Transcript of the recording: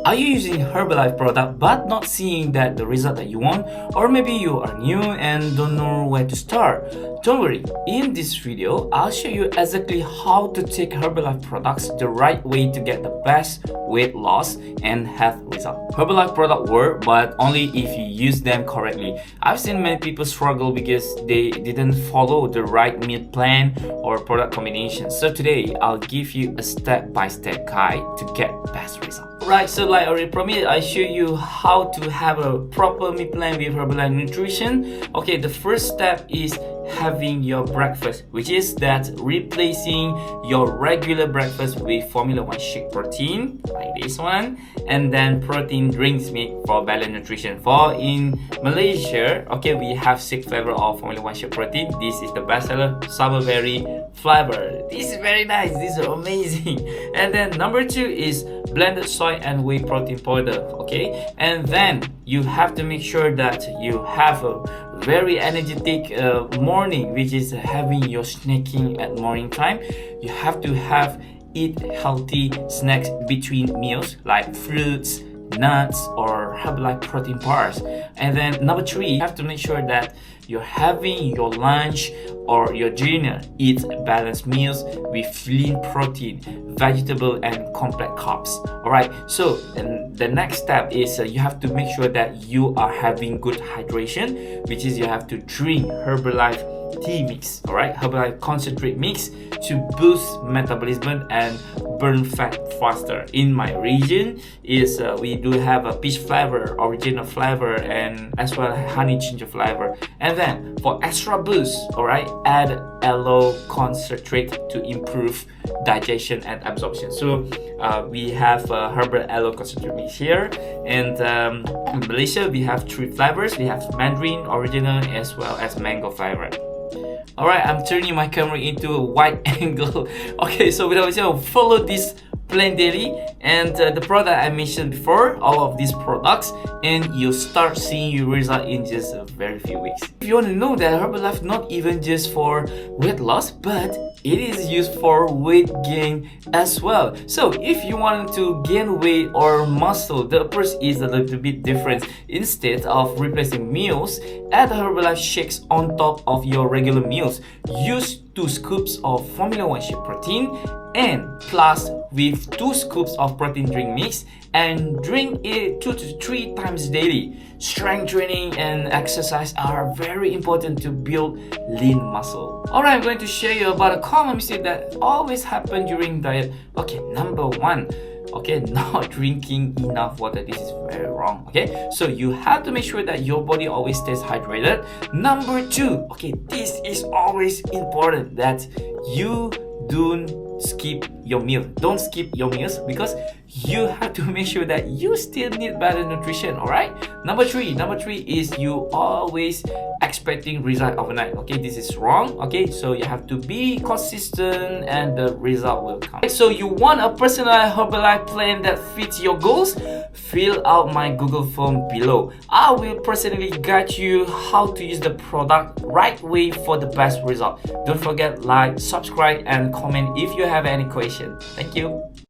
Are you using Herbalife product but not seeing the result that you want? Or maybe you are new and don't know where to start? Don't worry, in this video, I'll show you exactly how to take Herbalife products the right way to get the best weight loss and health result. Herbalife product work, but only if you use them correctly. I've seen many people struggle because they didn't follow the right meal plan or product combination. So today, I'll give you a step-by-step guide to get best result. Right, so like I already promised, I show you how to have a proper meal plan with Herbalife Nutrition. Okay, the first step is having your breakfast, which is that replacing your regular breakfast with Formula 1 shake protein, like this one, and then protein drinks mix for balanced nutrition. For in Malaysia, okay, we have 6 flavor of Formula 1 shake protein. This is the best seller, strawberry flavor. This is very nice, this is amazing. And then number 2 is blended soy and whey protein powder, okay? And then you have to make sure that you have a very energetic morning, which is having your snacking at morning time. You have to eat healthy snacks between meals like fruits, nuts, or Herbalife protein bars. And then number 3, you have to make sure that you're having your lunch or your dinner, eat balanced meals with lean protein, vegetable, and complex carbs. Alright, so and the next step is you have to make sure that you are having good hydration, which is you have to drink Herbalife tea mix, alright, Herbalife concentrate mix to boost metabolism and burn fat faster. In my region is we do have a peach flavor, original flavor, and as well honey ginger flavor. And then for extra boost, alright, add aloe concentrate to improve digestion and absorption. So we have herbal aloe concentrate mix here, and in Malaysia we have 3 flavors. We have mandarin, original, as well as mango flavor. Alright, I'm turning my camera into a wide angle. Okay, so without saying, follow this plan daily and the product I mentioned before, all of these products, and you'll start seeing your result in just a very few weeks. If you want to know that Herbalife not even just for weight loss, but it is used for weight gain as well. So if you want to gain weight or muscle, the approach is a little bit different. Instead of replacing meals, add Herbalife shakes on top of your regular meals. Use 2 scoops of Formula 1 shake protein and plus with 2 scoops of protein drink mix, and drink it 2 to 3 times daily. Strength training and exercise are very important to build lean muscle. Alright, I'm going to share you about a common mistake that always happen during diet. Okay, number 1. Okay, not drinking enough water. This is very wrong. Okay, so you have to make sure that your body always stays hydrated. Number 2, okay, this is always important, that you don't skip your meal. Don't skip your meals, because you have to make sure that you still need balanced nutrition. Alright, number 3 is you always expecting result overnight. Okay, this is wrong. Okay, so you have to be consistent and the result will come. So you want a personalized Herbalife plan that fits your goals? Fill out my Google form below. I will personally guide you how to use the product right way for the best result. Don't forget like, subscribe, and comment if you have any question. Thank you.